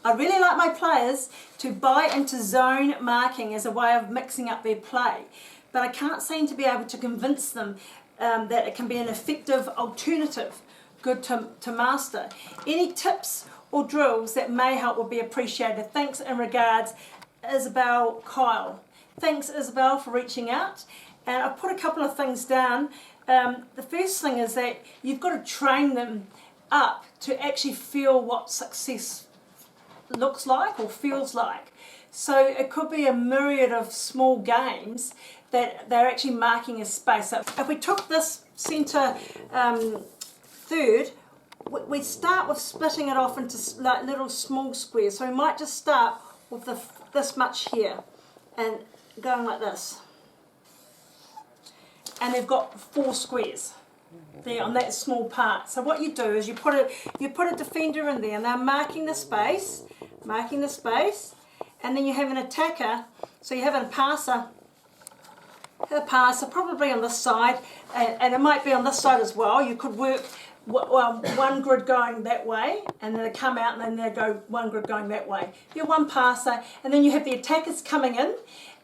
I really like my players to buy into zone marking as a way of mixing up their play, but I can't seem to be able to convince them that it can be an effective alternative, good to master. Any tips or drills that may help would be appreciated. Thanks and regards, Isabel Kyle. Thanks, Isabel, for reaching out. And I've put a couple of things down. The first thing is that you've got to train them up to actually feel what success looks like or feels like. So it could be a myriad of small games that they're actually marking a space. So if we took this centre third, we start with splitting it off into like little small squares. So we might just start with this much here and going like this. And they've got 4 squares there on that small part. So what you do is you put a defender in there, and they're marking the space, and then you have an attacker. So you have a passer probably on this side, and it might be on this side as well. You could work one grid going that way, and then they come out, and then they go one grid going that way. You're one passer, and then you have the attackers coming in,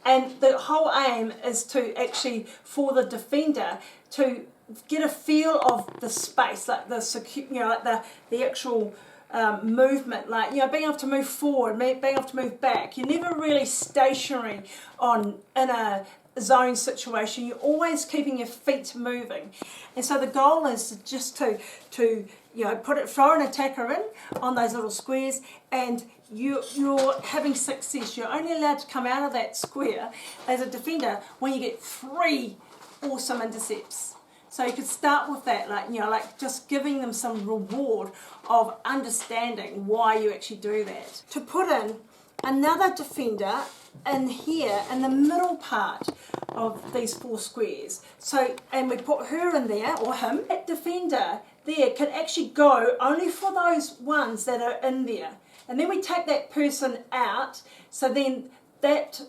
and the whole aim is to actually, for the defender, to get a feel of the space, like like the actual movement, like being able to move forward, being able to move back. You're never really stationary in a zone situation. You're always keeping your feet moving, and so the goal is just to throw an attacker in on those little squares, and you're having success. You're only allowed to come out of that square as a defender when you get 3 awesome intercepts. So you could start with that, like just giving them some reward of understanding why you actually do that. To put in another defender in here in the middle part of these 4 squares. So, and we put her in there, or him. That defender there can actually go only for those ones that are in there. And then we take that person out, so then that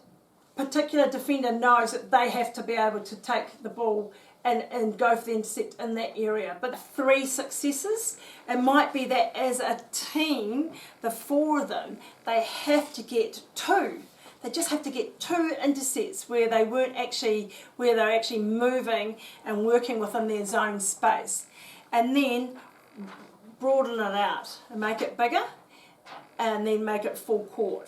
particular defender knows that they have to be able to take the ball and go for the intercept in that area. But 3 successes, it might be that as a team, the 4 of them, they have to get 2. They just have to get 2 intercepts where they're actually moving and working within their zone space. And then broaden it out and make it bigger, and then make it full court.